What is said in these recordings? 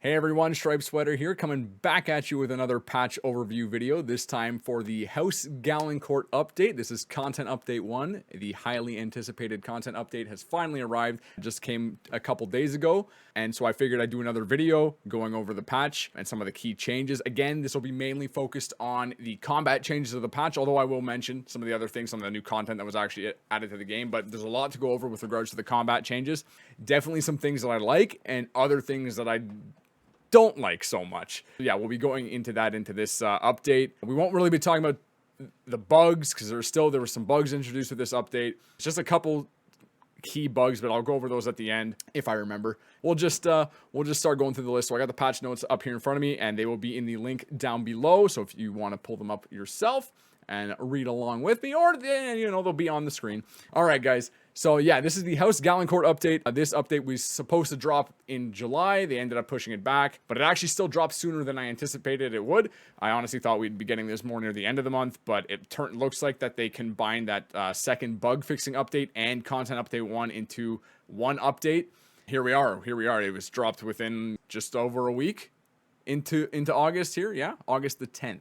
Hey everyone, StripedSweater here, coming back at you with another patch overview video, this time for the House Galencourt update. This is content update 1. The highly anticipated content update has finally arrived. It just came a couple days ago, and so I figured I'd do another video going over the patch and some of the key changes. Again, this will be mainly focused on the combat changes of the patch, although I will mention some of the other things, some of the new content that was actually added to the game, but there's a lot to go over with regards to the combat changes. Definitely some things that I like, and other things that I don't like so much. Yeah, we'll be going into this update. We won't really be talking about the bugs because there were some bugs introduced with this update. It's just a couple key bugs, but I'll go over those at the end if I remember. We'll just start going through the list. So I got the patch notes up here in front of me, and they will be in the link down below. So if you want to pull them up yourself and read along with me, or they'll be on the screen. All right, guys. So yeah, this is the House Galencourt update. This update was supposed to drop in July. They ended up pushing it back, but it actually still dropped sooner than I anticipated it would. I honestly thought we'd be getting this more near the end of the month, but it looks like that they combined that second bug fixing update and content update 1 into one update. Here we are. It was dropped within just over a week into August here. Yeah, August the 10th.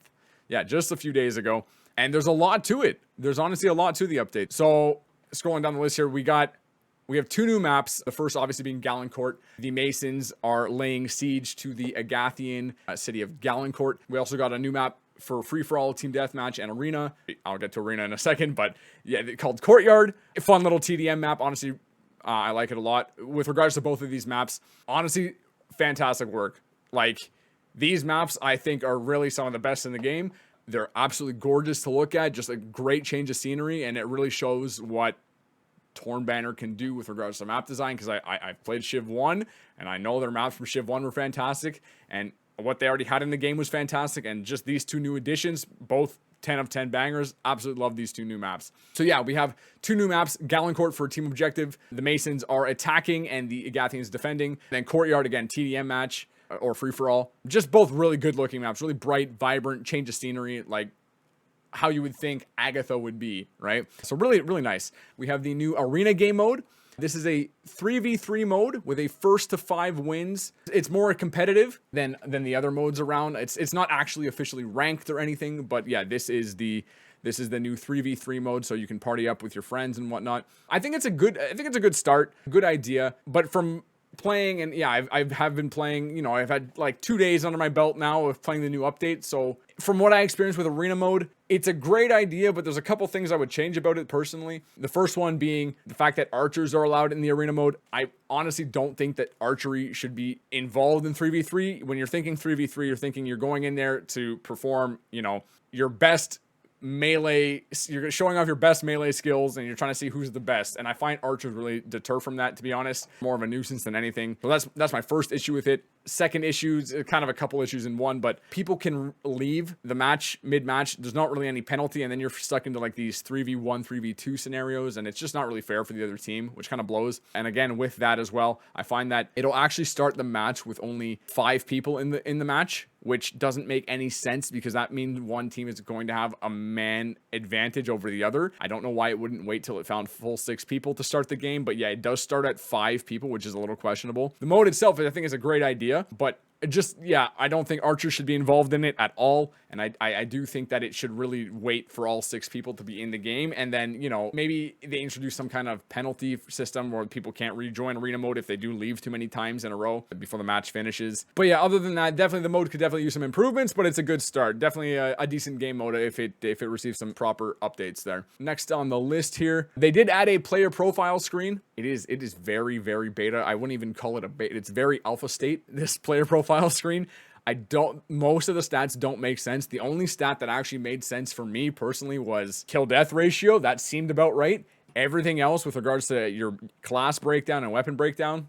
Yeah, just a few days ago. And there's a lot to it. There's honestly a lot to the update. So scrolling down the list here, we have 2 new maps. The first obviously being Galencourt. The Masons are laying siege to the Agathian city of Galencourt. We also got a new map for free-for-all, team deathmatch, and arena. I'll get to arena in a second, but yeah, called Courtyard. A fun little TDM map. Honestly, I like it a lot. With regards to both of these maps, honestly, fantastic work. Like, these maps, I think, are really some of the best in the game. They're absolutely gorgeous to look at, just a great change of scenery, and it really shows what Torn Banner can do with regards to map design, because I've played Civ 1, and I know their maps from Civ 1 were fantastic, and what they already had in the game was fantastic, and just these 2 new additions, both 10 of 10 bangers. Absolutely love these 2 new maps. So yeah, we have 2 new maps. Galencourt for team objective. The Masons are attacking, and the Agathians defending. Then Courtyard, again, TDM match or free-for-all. Just both really good-looking maps. Really bright, vibrant, change of scenery, like how you would think Agatha would be, right? So really, really nice. We have the new arena game mode. This is a 3v3 mode with a first to 5 wins. It's more competitive than the other modes around. It's not actually officially ranked or anything, but yeah, this is the new 3v3 mode, so you can party up with your friends and whatnot. I think it's a good start, good idea. But from playing, and yeah, I have been playing, I've had like 2 days under my belt now of playing the new update. So from what I experienced with arena mode, it's a great idea, but there's a couple things I would change about it personally. The first one being the fact that archers are allowed in the arena mode. I honestly don't think that archery should be involved in 3v3. When you're thinking 3v3, you're thinking you're going in there to perform, your best melee. You're showing off your best melee skills, and you're trying to see who's the best. And I find archers really deter from that, to be honest. More of a nuisance than anything. So that's my first issue with it. Second issue, kind of a couple issues in one, but people can leave the match mid-match. There's not really any penalty, and then you're stuck into like these 3v1, 3v2 scenarios, and it's just not really fair for the other team, which kind of blows. And again, with that as well, I find that it'll actually start the match with only 5 people in the match, which doesn't make any sense, because that means one team is going to have a man advantage over the other. I don't know why it wouldn't wait till it found full 6 people to start the game, but yeah, it does start at 5 people, which is a little questionable. The mode itself, I think, is a great idea, but I don't think archers should be involved in it at all. And I do think that it should really wait for all 6 people to be in the game. And then, maybe they introduce some kind of penalty system where people can't rejoin arena mode if they do leave too many times in a row before the match finishes. But yeah, other than that, definitely the mode could definitely use some improvements, but it's a good start. Definitely a decent game mode if it receives some proper updates there. Next on the list here, they did add a player profile screen. It is very, very beta. I wouldn't even call it a beta. It's very alpha state, this player profile screen. Most of the stats don't make sense. The only stat that actually made sense for me personally was kill death ratio. That seemed about right. Everything else with regards to your class breakdown and weapon breakdown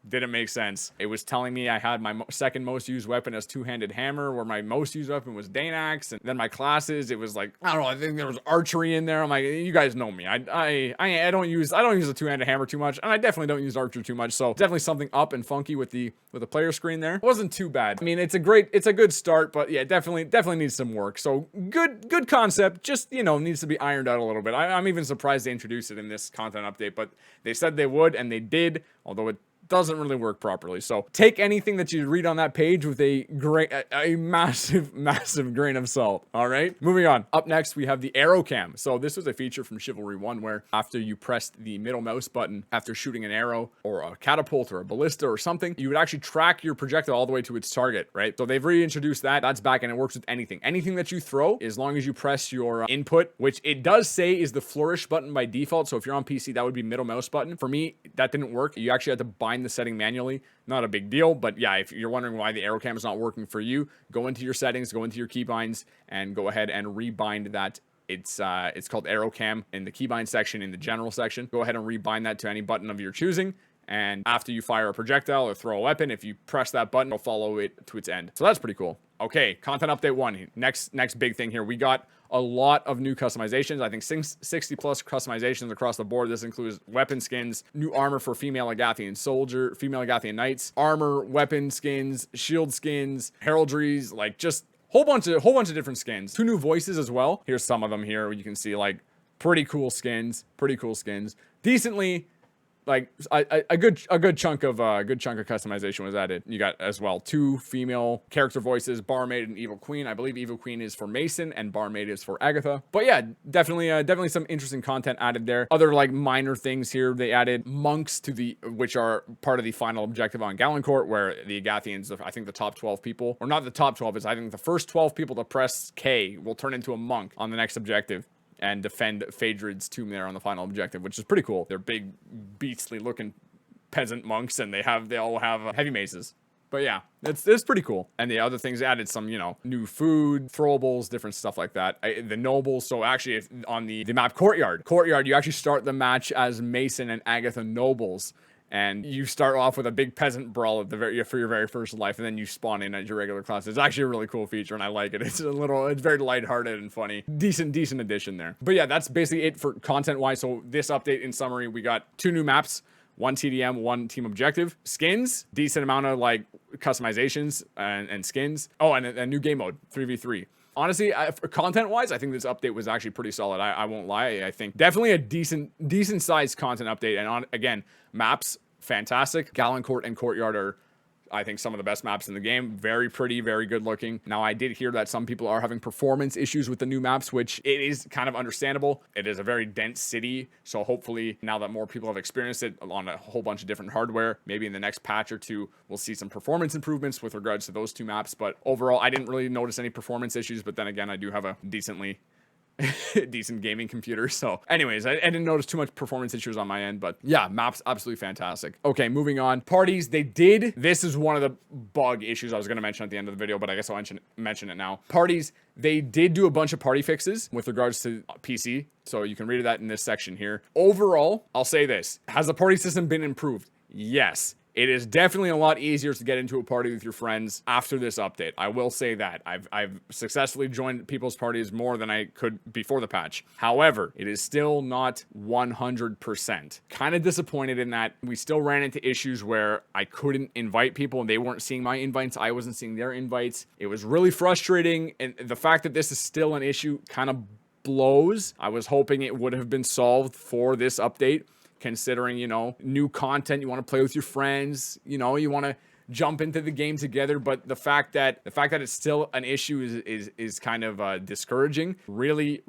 didn't make sense. It was telling me I had my second most used weapon as two-handed hammer, where my most used weapon was Danax, and then my classes, it was like, I don't know, I think there was archery in there. I'm like, you guys know me. I don't use a two-handed hammer too much, and I definitely don't use archer too much. So definitely something up and funky with the player screen there. It wasn't too bad. I mean, it's a good start, but yeah, definitely needs some work. So good concept, just needs to be ironed out a little bit. I'm even surprised they introduced it in this content update, but they said they would, and they did. Although it doesn't really work properly. So take anything that you read on that page with a massive grain of salt. All right, moving on. Up next, we have the Aerocam. So this was a feature from Chivalry 1 where after you pressed the middle mouse button after shooting an arrow or a catapult or a ballista or something, you would actually track your projectile all the way to its target, right? So they've reintroduced that. That's back, and it works with anything. Anything that you throw, as long as you press your input, which it does say is the flourish button by default. So if you're on PC, that would be middle mouse button. For me, that didn't work. You actually had to bind the setting manually. Not a big deal, but yeah, if you're wondering why the Aerocam is not working for you, go into your settings, go into your keybinds, and go ahead and rebind that. It's called Aerocam in the keybind section, in the general section. Go ahead and rebind that to any button of your choosing. And after you fire a projectile or throw a weapon, if you press that button, it'll follow it to its end. So that's pretty cool. Okay, content update 1. Next big thing here. We got a lot of new customizations. I think 60 plus customizations across the board. This includes weapon skins, new armor for female Agathian soldier, female Agathian knights, armor, weapon skins, shield skins, heraldries, like just whole bunch of different skins. 2 new voices as well. Here's some of them here. You can see like pretty cool skins. Decently, like a good chunk of customization was added. You got as well 2 female character voices, Barmaid and Evil Queen. I believe Evil Queen is for Mason and Barmaid is for Agatha. But yeah, definitely some interesting content added there. Other like minor things here. They added monks to which are part of the final objective on Galencourt, where the Agathians, I think the top 12 people, or not the top 12, is I think the first 12 people to press K will turn into a monk on the next objective and defend Phaedrid's tomb there on the final objective, which is pretty cool. They're big, beastly looking peasant monks, and they all have heavy maces. But yeah, it's pretty cool. And the other things added some, new food, throwables, different stuff like that. The nobles, so actually on the map Courtyard, you actually start the match as Mason and Agatha nobles. And you start off with a big peasant brawl for your very first life, and then you spawn in at your regular class. It's actually a really cool feature, and I like it. It's very lighthearted and funny. Decent addition there. But yeah, that's basically it for content-wise. So this update, in summary, we got 2 new maps, 1 TDM, 1 team objective, skins, decent amount of like customizations and skins. Oh, and a new game mode, 3v3. Honestly, content-wise, I think this update was actually pretty solid. I won't lie. I think definitely a decent-sized content update. And again, maps, fantastic. Galencourt and Courtyard are, I think, some of the best maps in the game. Very pretty, very good looking. Now, I did hear that some people are having performance issues with the new maps, which it is kind of understandable. It is a very dense city, so hopefully now that more people have experienced it on a whole bunch of different hardware, maybe in the next patch or 2, we'll see some performance improvements with regards to those 2 maps. But overall, I didn't really notice any performance issues, but then again, I do have a decent gaming computer. So anyways, I didn't notice too much performance issues on my end, but yeah, maps absolutely fantastic. Okay, moving on. Parties, this is one of the bug issues I was going to mention at the end of the video, but I guess I'll mention it now. Parties, they did do a bunch of party fixes with regards to PC, so you can read that in this section here. Overall, I'll say this. Has the party system been improved? Yes. It is definitely a lot easier to get into a party with your friends after this update. I will say that. I've successfully joined people's parties more than I could before the patch. However, it is still not 100%. Kind of disappointed in that we still ran into issues where I couldn't invite people and they weren't seeing my invites. I wasn't seeing their invites. It was really frustrating. And the fact that this is still an issue kind of blows. I was hoping it would have been solved for this update. Considering, new content, you want to play with your friends, you want to jump into the game together, but the fact that it's still an issue is kind of discouraging. Really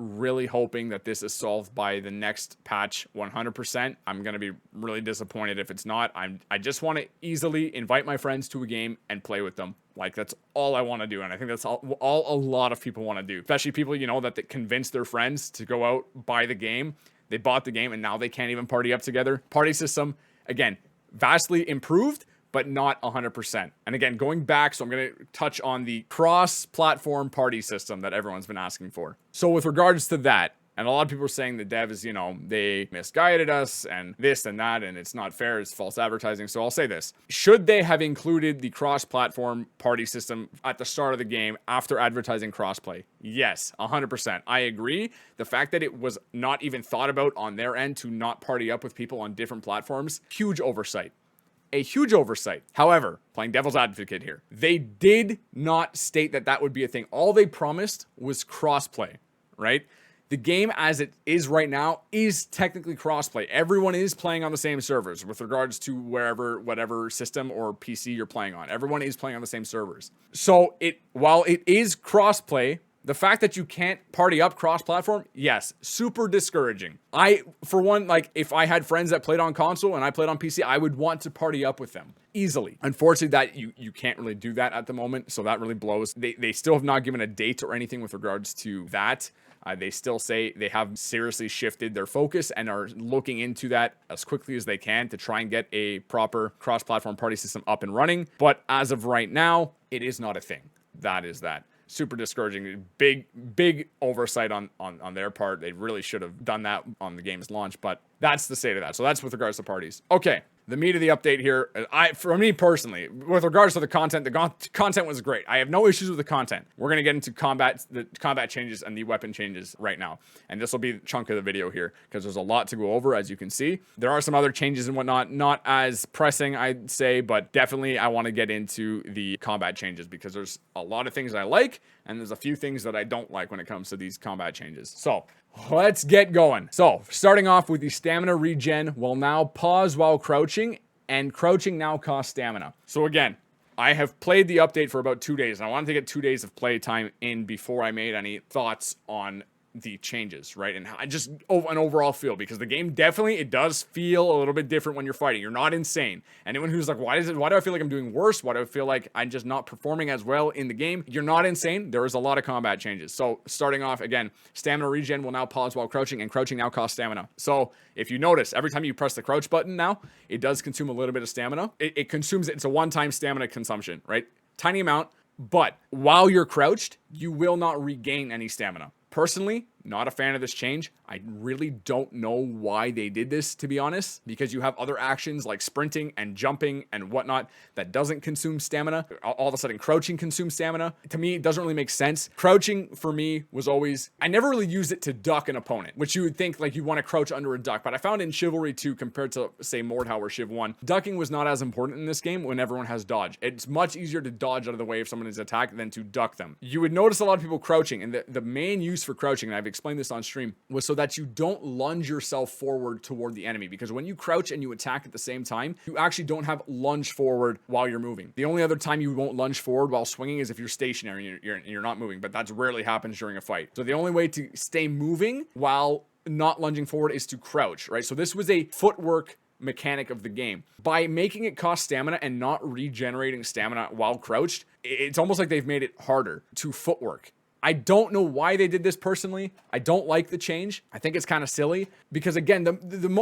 hoping that this is solved by the next patch 100%. I'm gonna be really disappointed if it's not. I just want to easily invite my friends to a game and play with them. Like, that's all I want to do, and I think that's all a lot of people want to do, especially people that convince their friends to go out, buy the game. They bought the game, and now they can't even party up together. Party system, again, vastly improved, but not 100%. And again, going back, so I'm going to touch on the cross-platform party system that everyone's been asking for. So with regards to that, and a lot of people are saying the devs, they misguided us and this and that, and it's not fair, it's false advertising. So I'll say this. Should they have included the cross-platform party system at the start of the game after advertising crossplay? Yes, 100%. I agree. The fact that it was not even thought about on their end to not party up with people on different platforms, huge oversight. A huge oversight. However, playing devil's advocate here, they did not state that would be a thing. All they promised was crossplay, right? the game as it is right now is technically crossplay. Everyone is playing on the same servers with regards to whatever system or PC you're playing on. Everyone is playing on the same servers. So while it is crossplay, the fact that you can't party up cross-platform, yes, super discouraging. For one, like, if I had friends that played on console and I played on PC, I would want to party up with them easily. Unfortunately, that you can't really do that at the moment, so that really blows. They still have not given a date or anything with regards to that. They still say they have seriously shifted their focus and are looking into that as quickly as they can to try and get a proper cross-platform party system up and running. But as of right now, it is not a thing. That is that. Super discouraging. Big oversight on their part. They really should have done that on the game's launch, but that's the state of that. So that's with regards to parties. Okay, the meat of the update here. For me personally, with regards to the content was great. I have no issues with the content. We're gonna get into the combat changes and the weapon changes right now, and this will be the chunk of the video here because there's a lot to go over. As you can see, there are some other changes and whatnot, not as pressing, I'd say, but definitely I want to get into the combat changes because there's a lot of things I like and there's a few things that I don't like when it comes to these combat changes. So let's get going. So starting off with the stamina regen will now pause while crouching, and crouching now costs stamina. So again, I have played the update for about 2 days, and I wanted to get 2 days of play time in before I made any thoughts on the changes, right? And I just an overall feel, because the game definitely, it does feel a little bit different when you're fighting. You're not insane. Anyone who's like, why do I feel like I'm doing worse? Why do I feel like I'm just not performing as well in the game? You're not insane. There is a lot of combat changes. So starting off again, stamina regen will now pause while crouching, and crouching now costs stamina. So if you notice, every time you press the crouch button now, it does consume a little bit of stamina. It consumes, it's a one-time stamina consumption, right? Tiny amount, but while you're crouched, you will not regain any stamina. Personally, not a fan of this change. I really don't know why they did this, to be honest, because you have other actions like sprinting and jumping and whatnot that doesn't consume stamina. All of a sudden, crouching consumes stamina. To me, it doesn't really make sense. Crouching, for me, was always... I never really used it to duck an opponent, which you would think, like, you want to crouch under a duck, but I found in Chivalry 2, compared to, say, Mordhau or Shiv 1, ducking was not as important in this game when everyone has dodge. It's much easier to dodge out of the way if someone is attacked than to duck them. You would notice a lot of people crouching, and the main use for crouching, and I've explained this on stream, was so that you don't lunge yourself forward toward the enemy, because when you crouch and you attack at the same time, you actually don't have lunge forward while you're moving. The only other time you won't lunge forward while swinging is if you're stationary and you're not moving, but that's rarely happens during a fight. So the only way to stay moving while not lunging forward is to crouch, right? So this was a footwork mechanic of the game. By making it cost stamina and not regenerating stamina while crouched, it's almost like they've made it harder to footwork. I don't know why they did this personally. I don't like the change. I think it's kind of silly because, again,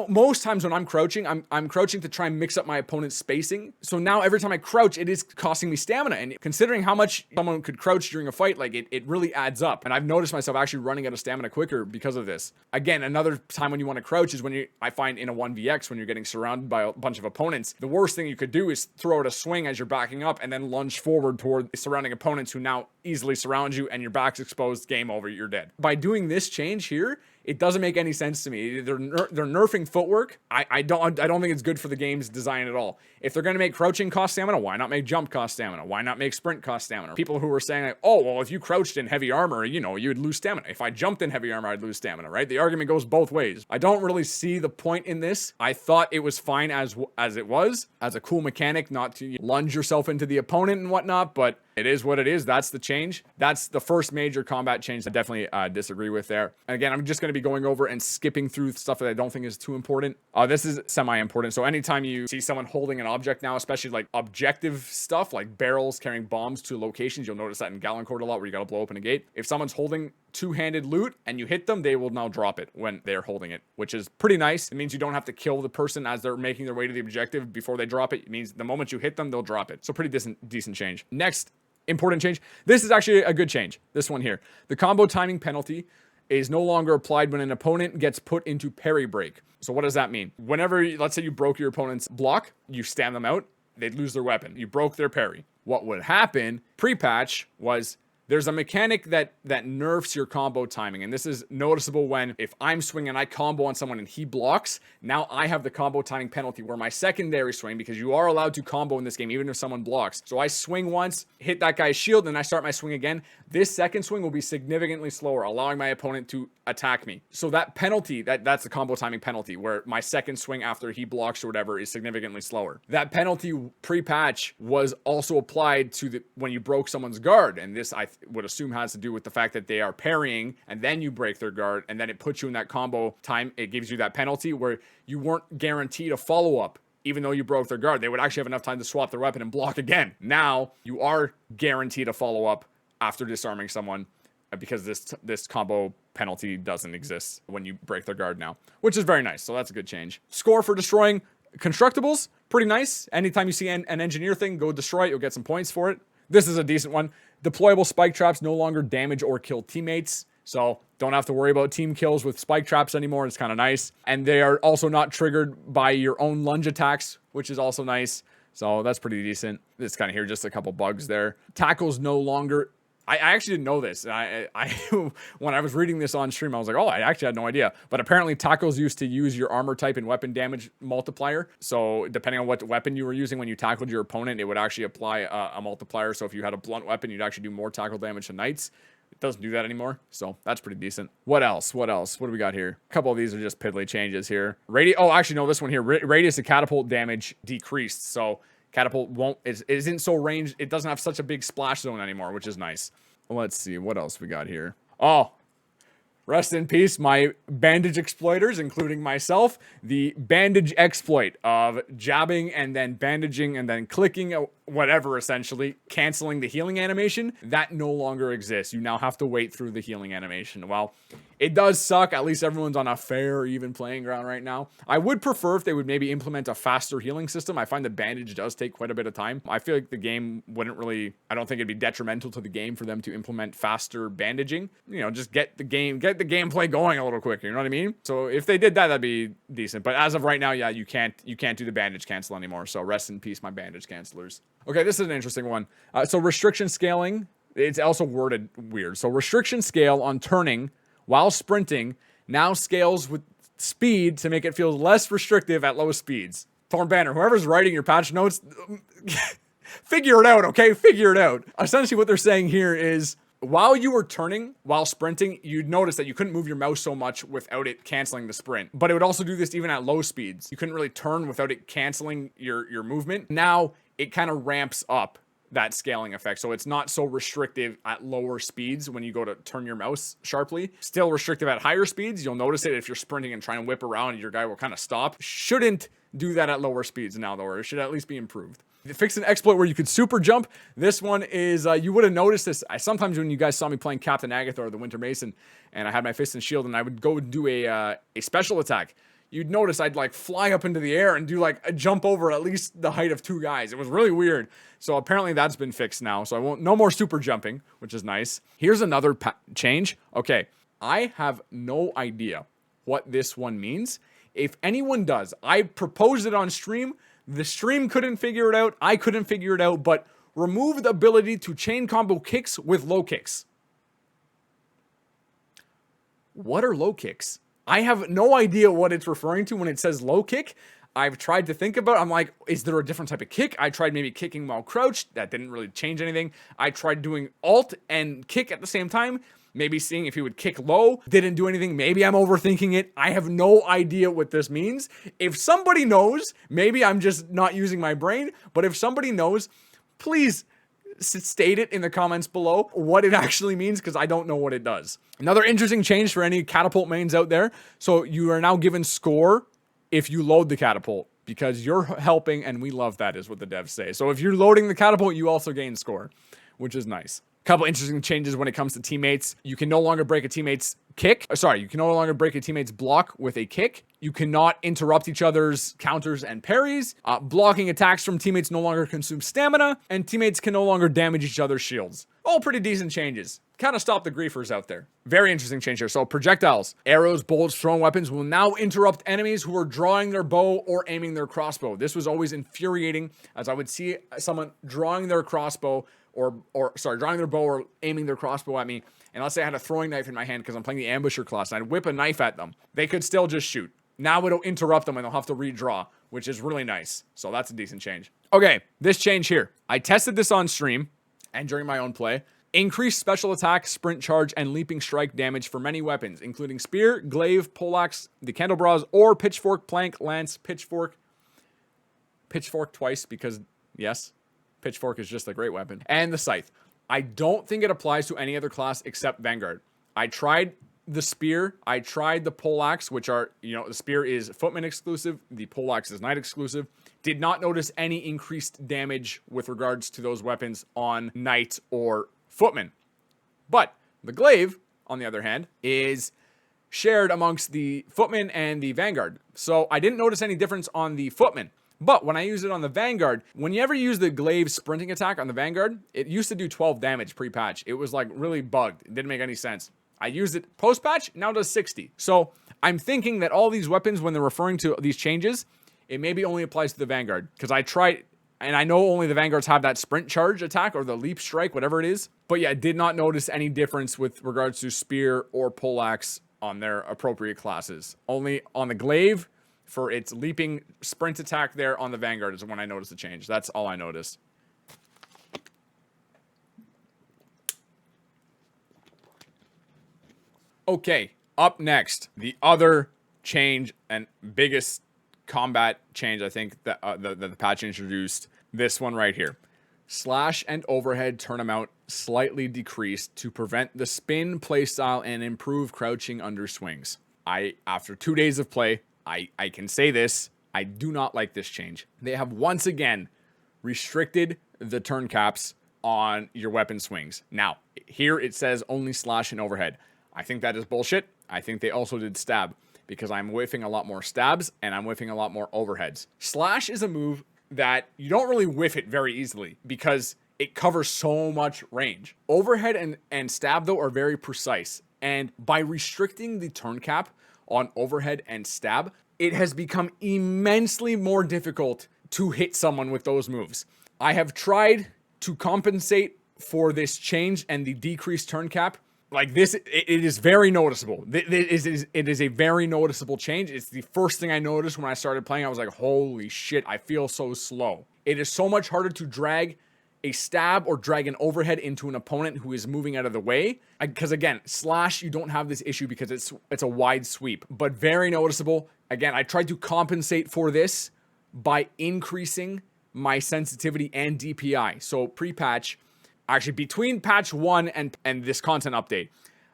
most times when I'm crouching to try and mix up my opponent's spacing. So now every time I crouch, it is costing me stamina. And considering how much someone could crouch during a fight, like it really adds up. And I've noticed myself actually running out of stamina quicker because of this. Again, another time when you want to crouch is when I find in a 1vx, when you're getting surrounded by a bunch of opponents, the worst thing you could do is throw out a swing as you're backing up and then lunge forward toward the surrounding opponents who now easily surround you, and your back's exposed, game over, you're dead. By doing this change here, it doesn't make any sense to me. They're nerfing footwork. I don't think it's good for the game's design at all. If they're going to make crouching cost stamina, why not make jump cost stamina? Why not make sprint cost stamina? People who were saying, like, oh, well, if you crouched in heavy armor, you know, you would lose stamina. If I jumped in heavy armor, I'd lose stamina, right? The argument goes both ways. I don't really see the point in this. I thought it was fine as it was, as a cool mechanic, not to lunge yourself into the opponent and whatnot, but it is what it is. That's the change. That's the first major combat change I definitely disagree with there. And again, I'm just going to be going over and skipping through stuff that I don't think is too important. This is semi-important. So anytime you see someone holding an object now, especially like objective stuff, like barrels carrying bombs to locations, you'll notice that in Galencourt a lot, where you got to blow open a gate. If someone's holding two-handed loot and you hit them, they will now drop it when they're holding it, which is pretty nice. It means you don't have to kill the person as they're making their way to the objective before they drop it. It means the moment you hit them, they'll drop it. So pretty decent change. Next important change. This is actually a good change. This one here. The combo timing penalty is no longer applied when an opponent gets put into parry break. So what does that mean? Whenever, let's say you broke your opponent's block, you stand them out, they'd lose their weapon. You broke their parry. What would happen pre-patch was There's a mechanic that nerfs your combo timing, and this is noticeable when if I'm swinging, I combo on someone and he blocks, now I have the combo timing penalty where my secondary swing, because you are allowed to combo in this game even if someone blocks. So I swing once, hit that guy's shield, and I start my swing again. This second swing will be significantly slower, allowing my opponent to attack me. So that penalty, that's the combo timing penalty, where my second swing after he blocks or whatever is significantly slower. That penalty pre-patch was also applied to when you broke someone's guard, and this I would assume has to do with the fact that they are parrying and then you break their guard, and then it puts you in that combo time. It gives you that penalty where you weren't guaranteed a follow-up. Even though you broke their guard, they would actually have enough time to swap their weapon and block again. Now you are guaranteed a follow-up after disarming someone, because this combo penalty doesn't exist when you break their guard now, which is very nice. So that's a good change. Score for destroying constructibles, pretty nice. Anytime you see an engineer thing, go destroy it. You'll get some points for it. This is a decent one. Deployable spike traps no longer damage or kill teammates. So don't have to worry about team kills with spike traps anymore. It's kind of nice. And they are also not triggered by your own lunge attacks, which is also nice. So that's pretty decent. This kind of here, just a couple bugs there. Tackles no longer... I actually didn't know this. I when I was reading this on stream, I was like, oh, I actually had no idea. But apparently tackles used to use your armor type and weapon damage multiplier. So depending on what weapon you were using when you tackled your opponent, it would actually apply a multiplier. So if you had a blunt weapon, you'd actually do more tackle damage to knights. It doesn't do that anymore. So that's pretty decent. What else? What else? What do we got here? A couple of these are just piddly changes here. Oh, actually, no, this one here. Radius of catapult damage decreased. So catapult isn't so ranged. It doesn't have such a big splash zone anymore, which is nice. Let's see what else we got here. Oh, rest in peace, my bandage exploiters, including myself. The bandage exploit of jabbing and then bandaging and then clicking, whatever, essentially canceling the healing animation, that no longer exists. You now have to wait through the healing animation. Well, it does suck. At least everyone's on a fair or even playing ground right now. I would prefer if they would maybe implement a faster healing system. I find the bandage does take quite a bit of time. I feel like the game wouldn't really, I don't think it'd be detrimental to the game for them to implement faster bandaging. You know, just get the gameplay going a little quicker, you know what I mean? So if they did that, that'd be decent. But as of right now, yeah, you can't do the bandage cancel anymore. So rest in peace, my bandage cancelers. Okay, this is an interesting one. So restriction scaling, it's also worded weird. So restriction scale on turning while sprinting now scales with speed to make it feel less restrictive at low speeds. Thorn Banner, whoever's writing your patch notes, figure it out, okay? Figure it out. Essentially what they're saying here is, while you were turning, while sprinting, you'd notice that you couldn't move your mouse so much without it canceling the sprint. But it would also do this even at low speeds. You couldn't really turn without it canceling your movement. Now, it kind of ramps up that scaling effect. So it's not so restrictive at lower speeds when you go to turn your mouse sharply. Still restrictive at higher speeds. You'll notice it if you're sprinting and trying to whip around, your guy will kind of stop. Shouldn't do that at lower speeds now, though, or it should at least be improved. Fix an exploit where you could super jump. This one is, you would have noticed this. Sometimes when you guys saw me playing Captain Agatha or the Winter Mason, and I had my fist and shield, and I would go do a special attack, you'd notice I'd like fly up into the air and do like a jump over at least the height of two guys. It was really weird. So apparently that's been fixed now. So no more super jumping, which is nice. Here's another change. Okay, I have no idea what this one means. If anyone does, I proposed it on stream. The stream couldn't figure it out. I couldn't figure it out, but remove the ability to chain combo kicks with low kicks. What are low kicks? I have no idea what it's referring to when it says low kick. I've tried to think about it. I'm like, is there a different type of kick? I tried maybe kicking while crouched. That didn't really change anything. I tried doing alt and kick at the same time. Maybe seeing if he would kick low. Didn't do anything. Maybe I'm overthinking it. I have no idea what this means. If somebody knows, maybe I'm just not using my brain. But if somebody knows, please state it in the comments below what it actually means, because I don't know what it does. Another interesting change for any catapult mains out there. So you are now given score if you load the catapult, because you're helping, and we love that, is what the devs say. So if you're loading the catapult, you also gain score, which is nice. Couple interesting changes when it comes to teammates. You can no longer break a teammate's kick. You can no longer break a teammate's block with a kick. You cannot interrupt each other's counters and parries. Blocking attacks from teammates no longer consume stamina, and teammates can no longer damage each other's shields. All pretty decent changes. kind of stop the griefers out there. Very interesting change here. So projectiles, arrows, bolts, thrown weapons will now interrupt enemies who are drawing their bow or aiming their crossbow. This was always infuriating, as I would see someone drawing their crossbow drawing their bow or aiming their crossbow at me. And let's say I had a throwing knife in my hand because I'm playing the ambusher class and I'd whip a knife at them. They could still just shoot. Now it'll interrupt them and they'll have to redraw, which is really nice. So that's a decent change. Okay, this change here. I tested this on stream and during my own play. Increased special attack, sprint charge, and leaping strike damage for many weapons, including spear, glaive, poleaxe, the candelabras, or pitchfork, plank, lance, pitchfork. Pitchfork twice because, yes, pitchfork is just a great weapon. And the scythe. I don't think it applies to any other class except Vanguard. I tried the spear. I tried the poleaxe, which are, the spear is footman exclusive. The poleaxe is knight exclusive. Did not notice any increased damage with regards to those weapons on knight or footman. But the glaive, on the other hand, is shared amongst the footman and the Vanguard. So I didn't notice any difference on the footman. But when I use it on the Vanguard, when you ever use the glaive sprinting attack on the Vanguard, it used to do 12 damage pre-patch. It was like really bugged. It didn't make any sense. I used it post-patch, now it does 60. So I'm thinking that all these weapons, when they're referring to these changes, it maybe only applies to the Vanguard. Because I tried, and I know only the Vanguards have that sprint charge attack or the leap strike, whatever it is. But yeah, I did not notice any difference with regards to spear or poleaxe on their appropriate classes. Only on the glaive, for its leaping sprint attack there on the Vanguard is when I noticed the change. That's all I noticed. Okay, up next, the other change and biggest combat change I think that the patch introduced. This one right here. Slash and overhead turn amount slightly decreased to prevent the spin playstyle and improve crouching under swings. After 2 days of play, I can say this, I do not like this change. They have once again restricted the turn caps on your weapon swings. Now, here it says only slash and overhead. I think that is bullshit. I think they also did stab because I'm whiffing a lot more stabs and I'm whiffing a lot more overheads. Slash is a move that you don't really whiff it very easily because it covers so much range. Overhead and stab, though, are very precise. And by restricting the turn cap on overhead and stab, it has become immensely more difficult to hit someone with those moves. I have tried to compensate for this change and the decreased turn cap. Like this, it is very noticeable. It is a very noticeable change. It's the first thing I noticed when I started playing. I was like, holy shit, I feel so slow. It is so much harder to drag a stab or drag an overhead into an opponent who is moving out of the way. Because again, slash, you don't have this issue because it's a wide sweep, but very noticeable. Again, I tried to compensate for this by increasing my sensitivity and DPI. So pre-patch, actually between patch 1 and this content update,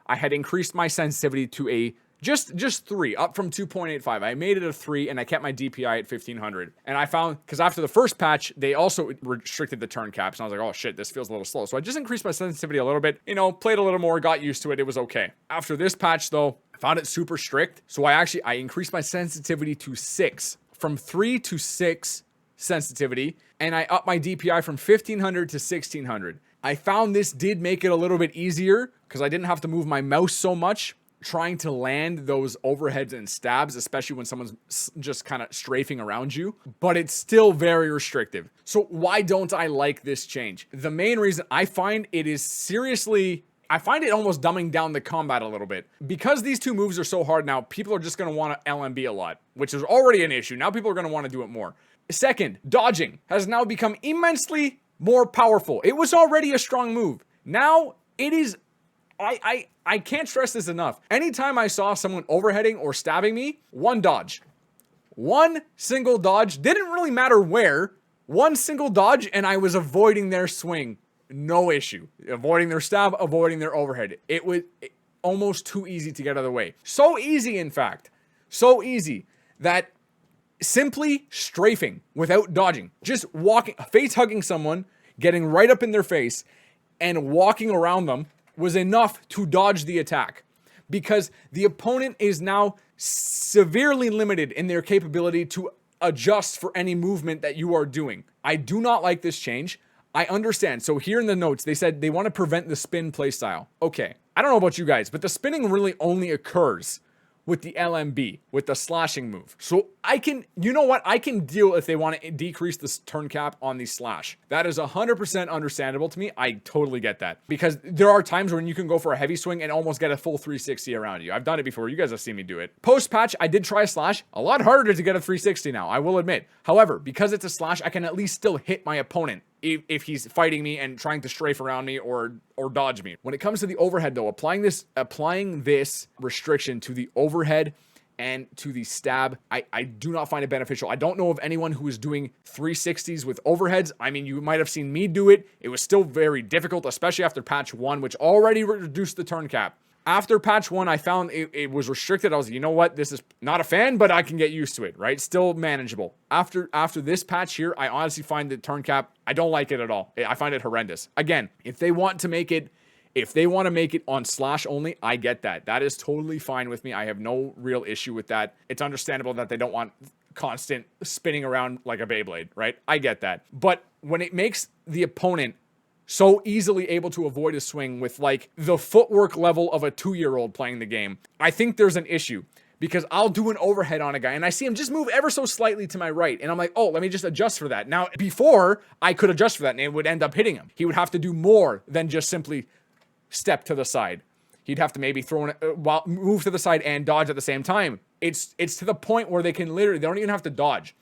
I had increased my sensitivity to a just 3, up from 2.85. I made it a 3 and I kept my DPI at 1500. And I found, because after the first patch, they also restricted the turn caps. And I was like, oh shit, this feels a little slow. So I just increased my sensitivity a little bit, played a little more, got used to it. It was okay. After this patch though, I found it super strict. So I increased my sensitivity to 6, from 3 to 6 sensitivity. And I upped my DPI from 1500 to 1600. I found this did make it a little bit easier because I didn't have to move my mouse so much trying to land those overheads and stabs, especially when someone's just kind of strafing around you, but it's still very restrictive. So why don't I like this change? The main reason I find it almost dumbing down the combat a little bit. Because these two moves are so hard now, people are just going to want to LMB a lot, which is already an issue. Now people are going to want to do it more. Second, dodging has now become immensely more powerful. It was already a strong move. Now it is, I can't stress this enough. Anytime I saw someone overheading or stabbing me, one dodge. One single dodge, didn't really matter where, one single dodge and I was avoiding their swing. No issue. Avoiding their stab, avoiding their overhead. It was almost too easy to get out of the way. So easy, in fact. So easy that simply strafing without dodging, just walking, face hugging someone, getting right up in their face and walking around them was enough to dodge the attack, because the opponent is now severely limited in their capability to adjust for any movement that you are doing. I do not like this change. I understand. So here in the notes, they said they want to prevent the spin playstyle. Okay, I don't know about you guys, but the spinning really only occurs with the LMB, with the slashing move. So I can, you know what? I can deal if they want to decrease the turn cap on the slash. That is 100% understandable to me. I totally get that. Because there are times when you can go for a heavy swing and almost get a full 360 around you. I've done it before. You guys have seen me do it. Post-patch, I did try a slash. A lot harder to get a 360 now, I will admit. However, because it's a slash, I can at least still hit my opponent if he's fighting me and trying to strafe around me or dodge me. When it comes to the overhead though, applying this restriction to the overhead and to the stab, I do not find it beneficial. I don't know of anyone who is doing 360s with overheads. I mean, you might have seen me do it. It was still very difficult, especially after patch 1, which already reduced the turn cap. After patch 1, I found it was restricted. I was like, you know what? This is not a fan, but I can get used to it, right? Still manageable. After this patch here, I honestly find the turn cap, I don't like it at all. I find it horrendous. Again, if they want to make it on slash only, I get that. That is totally fine with me. I have no real issue with that. It's understandable that they don't want constant spinning around like a Beyblade, right? I get that. But when it makes the opponent so easily able to avoid a swing with like the footwork level of a 2-year-old playing the game, I think there's an issue. Because I'll do an overhead on a guy and I see him just move ever so slightly to my right. And I'm like, oh, let me just adjust for that. Now, before I could adjust for that and it would end up hitting him. He would have to do more than just simply step to the side. He'd have to maybe move to the side and dodge at the same time. It's to the point where they don't even have to dodge.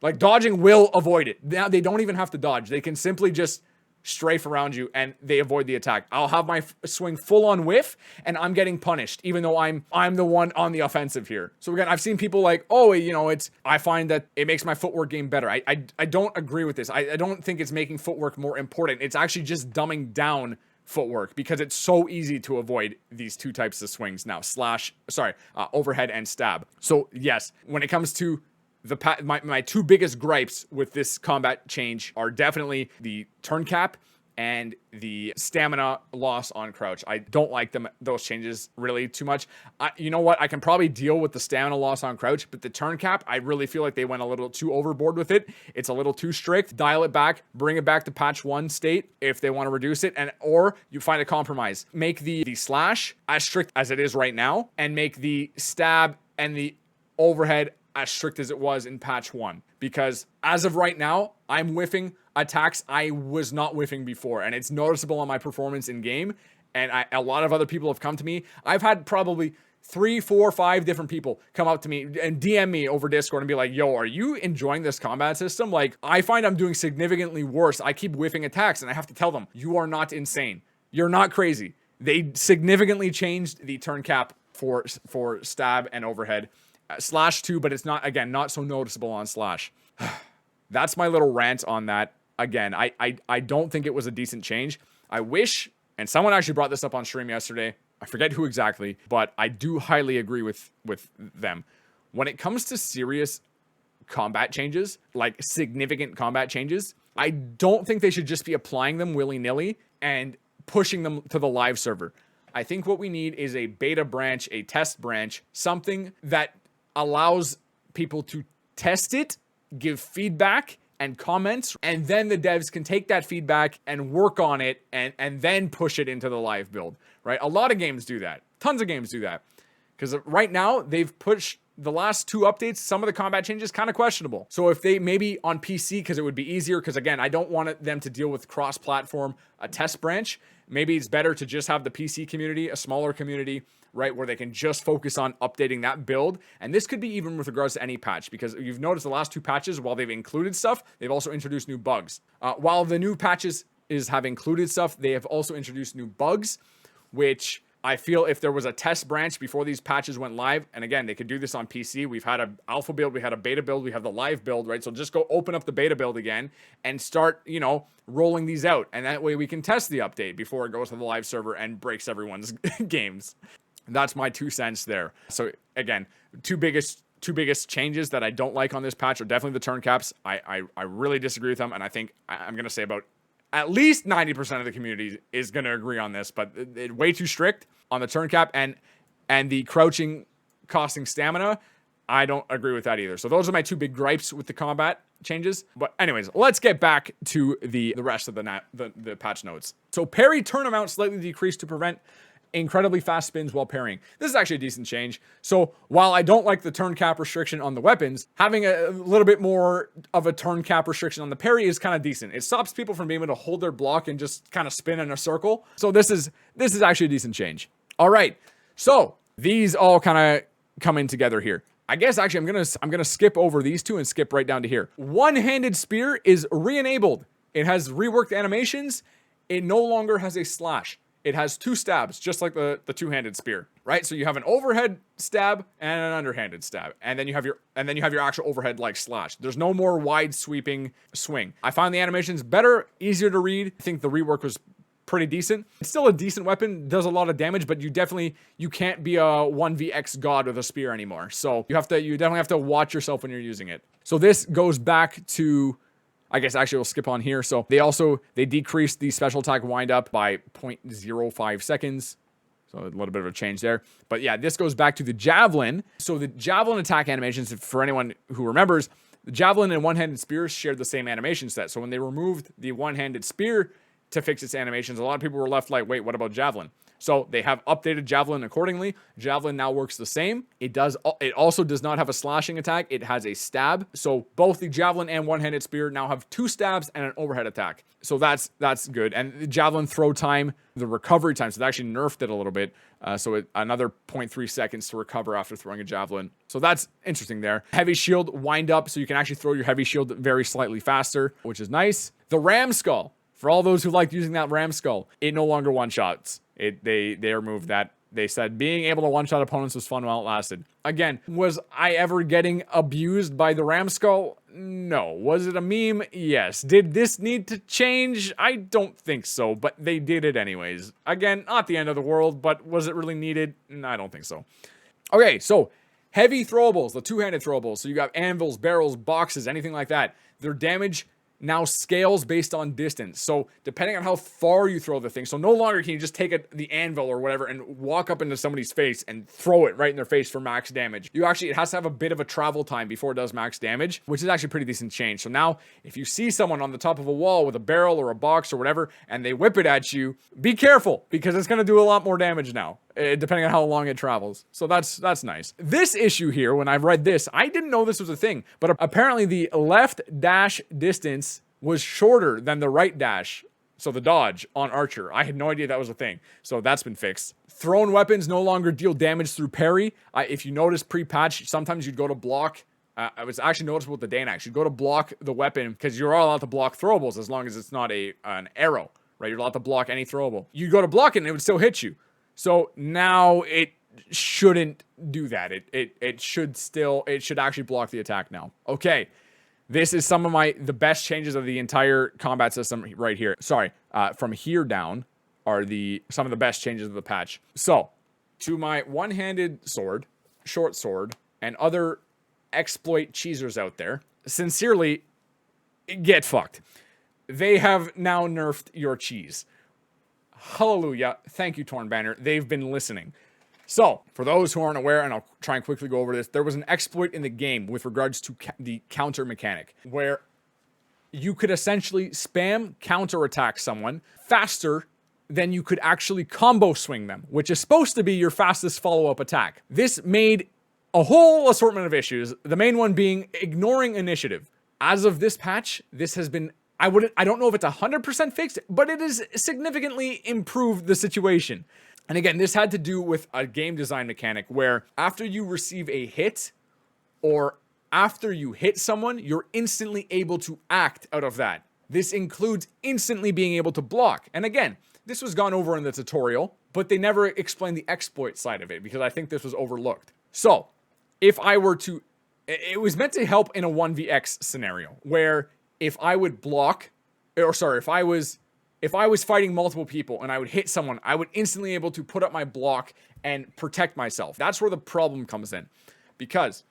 Like dodging will avoid it. Now they don't even have to dodge. They can simply just strafe around you and they avoid the attack. I'll have my swing full on whiff and I'm getting punished even though I'm the one on the offensive here. So again, I've seen people like, oh, you know, I find that it makes my footwork game better. I don't agree with this. I don't think it's making footwork more important. It's actually just dumbing down footwork because it's so easy to avoid these two types of swings now, overhead and stab. So yes, when it comes to my two biggest gripes with this combat change are definitely the turn cap and the stamina loss on crouch. I don't like those changes really too much. You know what? I can probably deal with the stamina loss on crouch, but the turn cap, I really feel like they went a little too overboard with it. It's a little too strict. Dial it back, bring it back to patch 1 state if they want to reduce it, or you find a compromise. Make the slash as strict as it is right now, and make the stab and the overhead as strict as it was in patch 1. Because as of right now, I'm whiffing attacks I was not whiffing before, and it's noticeable on my performance in game. And a lot of other people have come to me. I've had probably 3, 4, 5 different people come up to me and DM me over Discord and be like, yo, are you enjoying this combat system? Like, I find I'm doing significantly worse. I keep whiffing attacks, and I have to tell them, you are not insane. You're not crazy. They significantly changed the turn cap for stab and overhead. Slash too, but it's not so noticeable on slash. That's my little rant on that. Again, I don't think it was a decent change. I wish, and someone actually brought this up on stream yesterday. I forget who exactly, but I do highly agree with them. When it comes to serious combat changes, like significant combat changes, I don't think they should just be applying them willy-nilly and pushing them to the live server. I think what we need is a beta branch, a test branch, something that allows people to test it, give feedback and comments, and then the devs can take that feedback and work on it and then push it into the live build, right? A lot of games do that. Tons of games do that. Because right now, they've pushed the last 2 updates, some of the combat changes kind of questionable. So if they maybe on PC, because it would be easier, because again, I don't want them to deal with cross-platform, a test branch. Maybe it's better to just have the PC community, a smaller community, right, where they can just focus on updating that build. And this could be even with regards to any patch, because you've noticed the last 2 patches, while they've included stuff, they've also introduced new bugs. While the new patches have included stuff, they have also introduced new bugs, which I feel if there was a test branch before these patches went live, and again, they could do this on PC. We've had an alpha build, we had a beta build, we have the live build, right? So just go open up the beta build again and start, rolling these out. And that way we can test the update before it goes to the live server and breaks everyone's games. That's my 2 cents there. So again, two biggest changes that I don't like on this patch are definitely the turn caps. I really disagree with them, and I think I'm going to say about at least 90% of the community is going to agree on this, but way too strict on the turn cap and the crouching costing stamina. I don't agree with that either. So those are my 2 big gripes with the combat changes. But anyways, let's get back to the rest of the patch notes. So parry turn amount slightly decreased to prevent incredibly fast spins while parrying. This is actually a decent change. So while I don't like the turn cap restriction on the weapons, having a little bit more of a turn cap restriction on the parry is kind of decent. It stops people from being able to hold their block and just kind of spin in a circle. So this is actually a decent change. All right, so these all kind of come in together here. I guess actually I'm gonna skip over these two and skip right down to here. One-handed spear is re-enabled. It has reworked animations. It no longer has a slash. It has 2 stabs, just like the two-handed spear, right? So you have an overhead stab and an underhanded stab, and then you have your actual overhead like slash. There's no more wide sweeping swing. I found the animations better, easier to read. I think the rework was pretty decent. It's still a decent weapon, does a lot of damage, but you can't be a 1vx god with a spear anymore. So you definitely have to watch yourself when you're using it. So this goes back to, I guess actually we'll skip on here. So they decreased the special attack wind up by 0.05 seconds. So a little bit of a change there. But yeah, this goes back to the Javelin. So the Javelin attack animations, for anyone who remembers, the Javelin and one-handed spears shared the same animation set. So when they removed the one-handed spear to fix its animations, a lot of people were left like, wait, what about Javelin? So they have updated Javelin accordingly. Javelin now works the same. It also does not have a slashing attack. It has a stab. So both the Javelin and one-handed spear now have 2 stabs and an overhead attack. So that's good. And the Javelin throw time, the recovery time, so they actually nerfed it a little bit. Another 0.3 seconds to recover after throwing a Javelin. So that's interesting there. Heavy shield wind up, so you can actually throw your heavy shield very slightly faster, which is nice. The Ram Skull. For all those who liked using that Ram Skull, it no longer one-shots. They removed that. They said being able to one-shot opponents was fun while it lasted. Again, was I ever getting abused by the Ram Skull? No. Was it a meme? Yes. Did this need to change? I don't think so, but they did it anyways. Again, not the end of the world, but was it really needed? No, I don't think so. Okay, so heavy throwables, the two-handed throwables. So you got anvils, barrels, boxes, anything like that. Their damage now scales based on distance. So depending on how far you throw the thing, so no longer can you just take the anvil or whatever and walk up into somebody's face and throw it right in their face for max damage. It has to have a bit of a travel time before it does max damage, which is actually a pretty decent change. So now if you see someone on the top of a wall with a barrel or a box or whatever, and they whip it at you, be careful, because it's going to do a lot more damage now, depending on how long it travels. So that's nice. This issue here, when I read this, I didn't know this was a thing, but apparently the left dash distance was shorter than the right dash, so the dodge on Archer. I had no idea that was a thing, so that's been fixed. Thrown weapons no longer deal damage through parry. If you notice pre-patch, sometimes you'd go to block. I was actually noticeable with the Danax. You'd go to block the weapon, because you're all allowed to block throwables as long as it's not an arrow, right? You're allowed to block any throwable. You go to block it and it would still hit you. So now it shouldn't do that. It should actually block the attack now. Okay. This is some of the best changes of the entire combat system right here. Sorry, from here down are some of the best changes of the patch. So, to my one-handed sword, short sword, and other exploit cheesers out there, sincerely, get fucked. They have now nerfed your cheese. Hallelujah. Thank you, Torn Banner. They've been listening. So, for those who aren't aware, and I'll try and quickly go over this, there was an exploit in the game with regards to the counter mechanic, where you could essentially spam counter attack someone faster than you could actually combo swing them, which is supposed to be your fastest follow-up attack. This made a whole assortment of issues, the main one being ignoring initiative. As of this patch, this has been, I don't know if it's 100% fixed, but it has significantly improved the situation. And again, this had to do with a game design mechanic where after you receive a hit or after you hit someone, you're instantly able to act out of that. This includes instantly being able to block. And again, this was gone over in the tutorial, but they never explained the exploit side of it because I think this was overlooked. So if I were to, it was meant to help in a 1vx scenario where if I would block, or sorry, if I was fighting multiple people and I would hit someone, I would instantly able to put up my block and protect myself. That's where the problem comes in. Because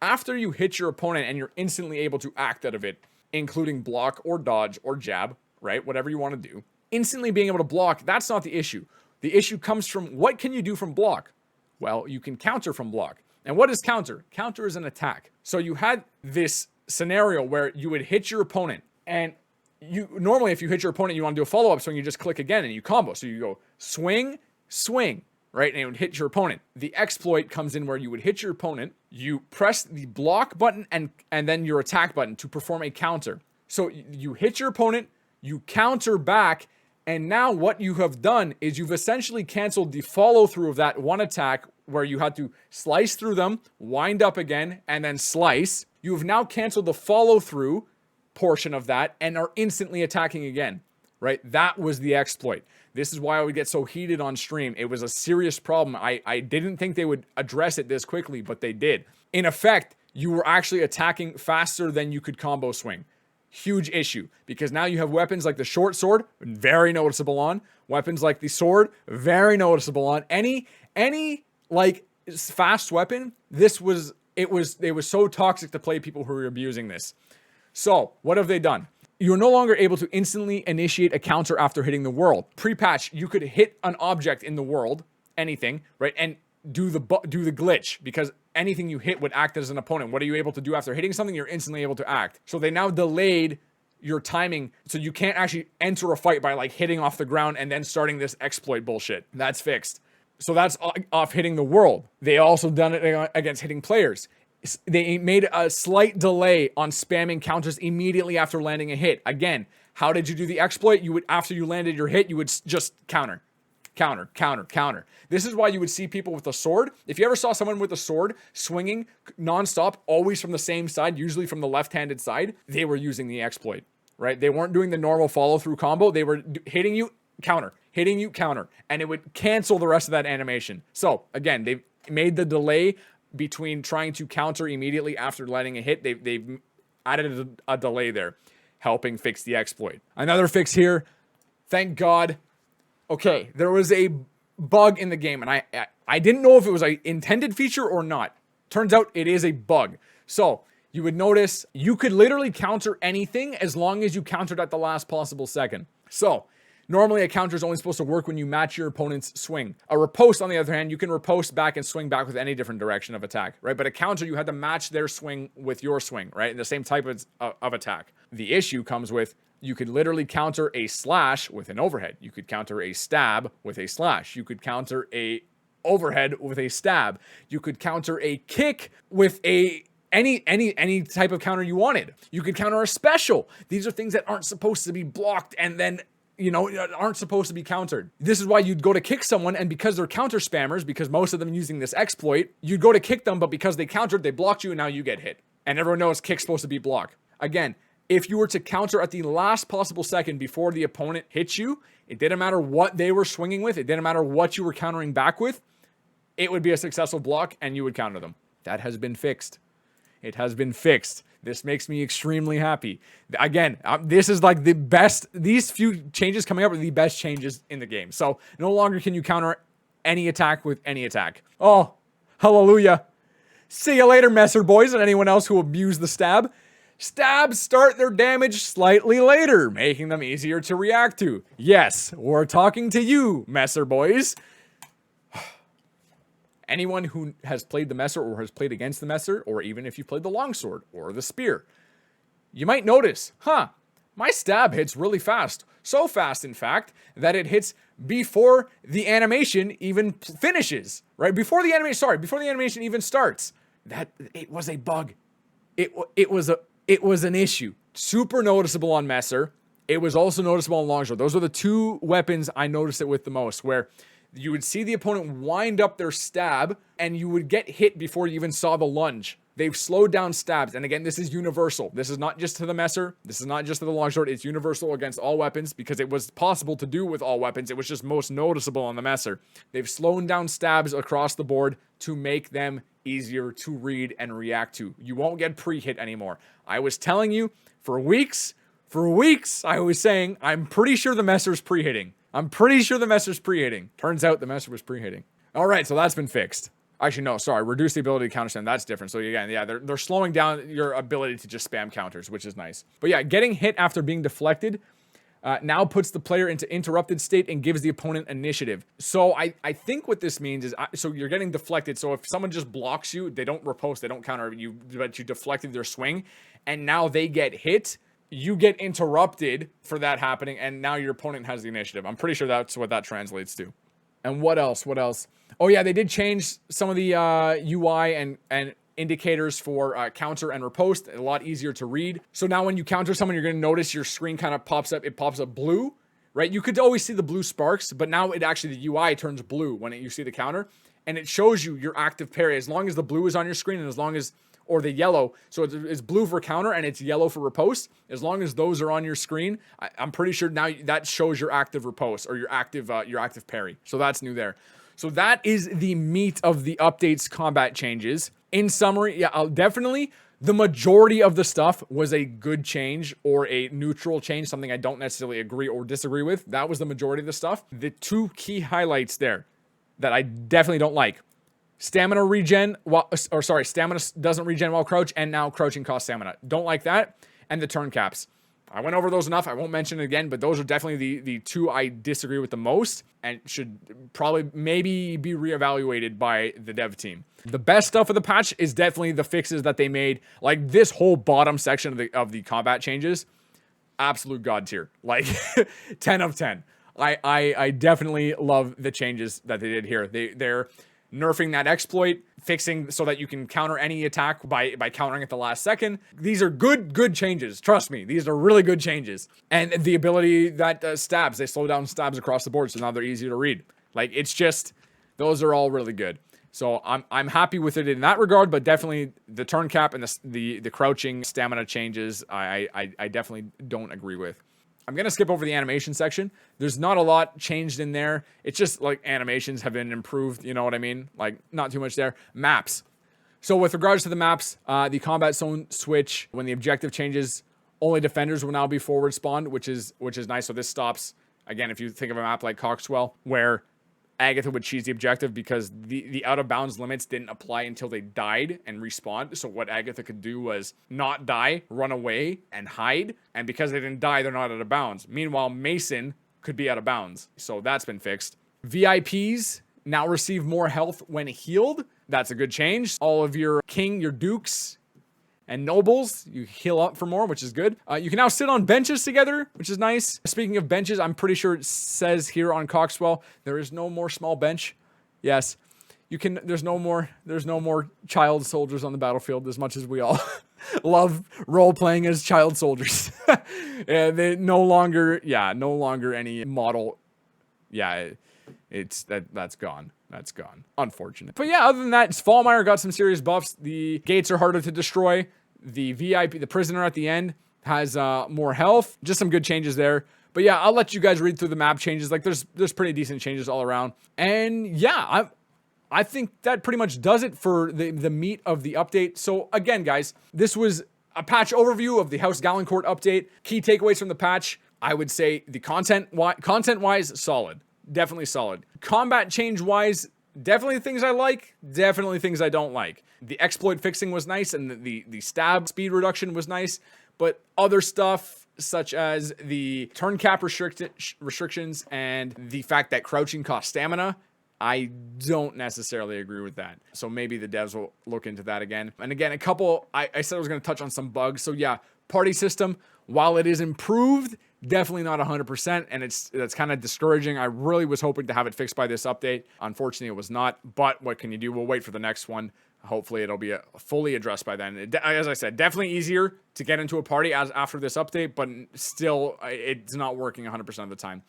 after you hit your opponent and you're instantly able to act out of it, including block or dodge or jab, right? Whatever you want to do. Instantly being able to block, that's not the issue. The issue comes from what can you do from block? Well, you can counter from block. And what is counter? Counter is an attack. So you had this scenario where you would hit your opponent, and you normally, if you hit your opponent, you want to do a follow-up swing, you just click again and you combo. So you go swing, swing, right? And it would hit your opponent. The exploit comes in where you would hit your opponent, you press the block button and then your attack button to perform a counter. So you hit your opponent, you counter back, and now what you have done is you've essentially canceled the follow-through of that one attack where you had to slice through them, wind up again, and then slice. You have now canceled the follow-through portion of that and are instantly attacking again, right? That was the exploit. This is why I would get so heated on stream. It was a serious problem. I didn't think they would address it this quickly, but they did. In effect, you were actually attacking faster than you could combo swing. Huge issue, because now you have weapons like the short sword, very noticeable on. Weapons like the sword, very noticeable on. Any like fast weapon, it was so toxic to play people who were abusing this. So, what have they done? You're no longer able to instantly initiate a counter after hitting the world. Pre-patch, you could hit an object in the world, anything, right, and do the glitch, because anything you hit would act as an opponent. What are you able to do after hitting something? You're instantly able to act. So they now delayed your timing, so you can't actually enter a fight by like hitting off the ground and then starting this exploit bullshit. That's fixed. So that's off hitting the world. They also done it against hitting players. They made a slight delay on spamming counters immediately after landing a hit. Again, how did you do the exploit? You would, after you landed your hit, you would just counter. Counter, counter, counter. This is why you would see people with a sword. If you ever saw someone with a sword swinging nonstop, always from the same side, usually from the left-handed side, they were using the exploit, right? They weren't doing the normal follow-through combo. They were hitting you, counter, hitting you, counter, and it would cancel the rest of that animation. So again, they've made the delay between trying to counter immediately after letting a hit. They've added a delay there, helping fix the exploit. Another fix here, thank God. Okay, there was a bug in the game, and I didn't know if it was an intended feature or not. Turns out it is a bug. So you would notice you could literally counter anything as long as you countered at the last possible second. So normally a counter is only supposed to work when you match your opponent's swing. A riposte, on the other hand, you can riposte back and swing back with any different direction of attack, right? But a counter, you had to match their swing with your swing, right? The same type of attack. The issue comes with you could literally counter a slash with an overhead. You could counter a stab with a slash. You could counter a overhead with a stab. You could counter a kick with any type of counter you wanted. You could counter a special. These are things that aren't supposed to be blocked and then, you know, aren't supposed to be countered. This is why you'd go to kick someone, and because they're counter spammers, because most of them using this exploit, you'd go to kick them, but because they countered, they blocked you, and now you get hit. And everyone knows kick's supposed to be blocked. Again, if you were to counter at the last possible second before the opponent hits you, it didn't matter what they were swinging with, it didn't matter what you were countering back with, it would be a successful block, and you would counter them. That has been fixed. It has been fixed. This makes me extremely happy. Again, this is like the best. These few changes coming up are the best changes in the game. So no longer can you counter any attack with any attack. Oh, hallelujah. See you later, Messer boys, and anyone else who abused the stab. Stabs start their damage slightly later, making them easier to react to. Yes, we're talking to you, Messer boys. Anyone who has played the Messer or has played against the Messer, or even if you've played the longsword or the spear, you might notice, my stab hits really fast. So fast, in fact, that it hits before the animation even finishes, right? Before the animation even starts. That it was a bug. It was an issue. Super noticeable on Messer. It was also noticeable on longsword. Those are the two weapons I noticed it with the most, where you would see the opponent wind up their stab, and you would get hit before you even saw the lunge. They've slowed down stabs, and again, this is universal. This is not just to the Messer. This is not just to the longsword. It's universal against all weapons, because it was possible to do with all weapons. It was just most noticeable on the Messer. They've slowed down stabs across the board to make them easier to read and react to. You won't get pre-hit anymore. I was telling you for weeks, I was saying, I'm pretty sure the Messer's pre-hitting. Turns out the Messer was pre-hitting. All right, so that's been fixed. Actually, no, sorry. Reduce the ability to counter spam. That's different. So again, yeah, they're slowing down your ability to just spam counters, which is nice. But yeah, getting hit after being deflected, now puts the player into interrupted state and gives the opponent initiative. So I think what this means is, so you're getting deflected. So if someone just blocks you, they don't riposte, they don't counter you, but you deflected their swing, and now they get hit, you get interrupted for that happening, and now your opponent has the initiative. I'm pretty sure that's what that translates to. And what else? What else? Oh yeah, they did change some of the UI and indicators for counter and riposte. A lot easier to read. So now when you counter someone, you're going to notice your screen kind of pops up. It pops up blue, right? You could always see the blue sparks, but now it actually, the UI turns blue when you see the counter, and it shows you your active parry as long as the blue is on your screen, and as long as, or the yellow. So it's blue for counter and it's yellow for riposte. As long as those are on your screen, I'm pretty sure now that shows your active riposte or your active parry. So that's new there. So that is the meat of the update's combat changes. In summary, yeah, definitely the majority of the stuff was a good change or a neutral change, something I don't necessarily agree or disagree with. That was the majority of the stuff. The two key highlights there that I definitely don't like: stamina regen, stamina doesn't regen while crouch, and now crouching costs stamina. Don't like that. And the turn caps. I went over those enough. I won't mention it again, but those are definitely the two I disagree with the most and should probably maybe be reevaluated by the dev team. The best stuff of the patch is definitely the fixes that they made. Like this whole bottom section of the combat changes, absolute god tier. Like 10 of 10. I definitely love the changes that they did here. They're nerfing that exploit, fixing so that you can counter any attack by countering at the last second. These are good changes. Trust me, these are really good changes. And the ability that stabs, they slow down stabs across the board, so now they're easier to read. Like, it's just, those are all really good. So I'm happy with it in that regard, but definitely the turn cap and the crouching stamina changes, I definitely don't agree with. I'm going to skip over the animation section. There's not a lot changed in there. It's just like animations have been improved. You know what I mean? Like, not too much there. Maps. So with regards to the maps, the combat zone switch, when the objective changes, only defenders will now be forward spawned, which is nice. So this stops, again, if you think of a map like Coxwell, where Agatha would cheese the objective because the out of bounds limits didn't apply until they died and respawned. So what Agatha could do was not die, run away, and hide. And because they didn't die, they're not out of bounds. Meanwhile, Mason could be out of bounds. So that's been fixed. VIPs now receive more health when healed. That's a good change. All of your king, your dukes, and nobles, you heal up for more, which is good. You can now sit on benches together, which is nice. Speaking of benches, I'm pretty sure it says here on Coxwell, there is no more small bench. Yes, you can. There's no more child soldiers on the battlefield, as much as we all love role playing as child soldiers. They no longer any model. Yeah, that's gone. That's gone. Unfortunate. But yeah, other than that, Fallmeyer got some serious buffs. The gates are harder to destroy. The VIP, the prisoner at the end, has more health. Just some good changes there. But yeah, I'll let you guys read through the map changes. Like, there's pretty decent changes all around. And yeah, I think that pretty much does it for the meat of the update. So again, guys, this was a patch overview of the House Galencourt update. Key takeaways from the patch, I would say the content-wise, solid. Definitely solid. Combat change-wise, definitely things I like, definitely things I don't like. The exploit fixing was nice, and the stab speed reduction was nice, but other stuff, such as the turn cap restrictions and the fact that crouching costs stamina, I don't necessarily agree with that. So maybe the devs will look into that again. And again, I said I was going to touch on some bugs. So yeah, party system, while it is improved, definitely not 100%, and that's kind of discouraging. I really was hoping to have it fixed by this update. Unfortunately, it was not, but what can you do? We'll wait for the next one. Hopefully, it'll be fully addressed by then. As I said, definitely easier to get into a party after this update, but still, it's not working 100% of the time.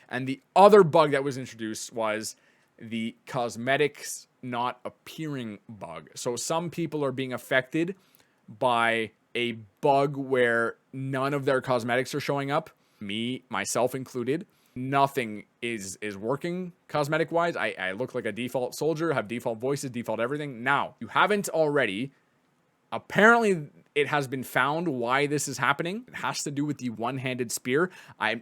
And the other bug that was introduced was the cosmetics not appearing bug. So some people are being affected by a bug where none of their cosmetics are showing up. Myself included. Nothing is working cosmetic wise. I look like a default soldier, have default voices, default everything. Now, you haven't already. Apparently, it has been found why this is happening. It has to do with the one-handed spear. I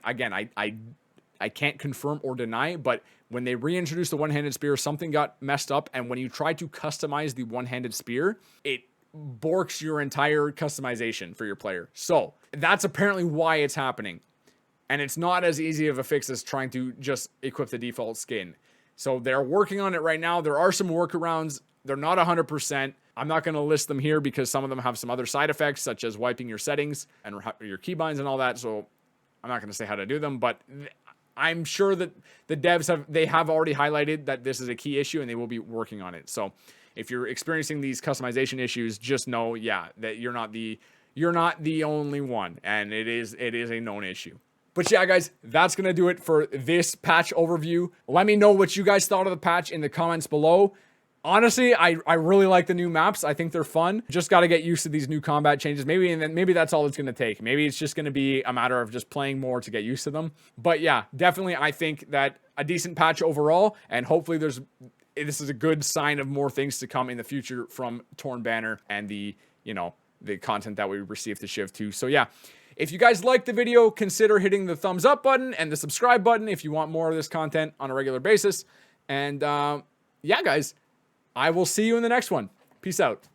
can't confirm or deny, but when they reintroduced the one-handed spear, something got messed up, and when you try to customize the one-handed spear, it borks your entire customization for your player. So that's apparently why it's happening. and it's not as easy of a fix as trying to just equip the default skin. So they're working on it right now. There are some workarounds. They're not 100%. I'm not going to list them here because some of them have some other side effects, such as wiping your settings and your keybinds and all that. So I'm not going to say how to do them, but I'm sure that the devs have already highlighted that this is a key issue and they will be working on it. So if you're experiencing these customization issues, just know, yeah, that you're not the only one, and it is a known issue. But yeah, guys, that's going to do it for this patch overview. Let me know what you guys thought of the patch in the comments below. Honestly, I really like the new maps. I think they're fun. Just got to get used to these new combat changes. Maybe that's all it's going to take. Maybe it's just going to be a matter of just playing more to get used to them. But yeah, definitely I think that a decent patch overall, and hopefully this is a good sign of more things to come in the future from Torn Banner and the content that we receive to Shiv 2. So yeah, if you guys liked the video, consider hitting the thumbs up button and the subscribe button if you want more of this content on a regular basis. And yeah, guys, I will see you in the next one. Peace out.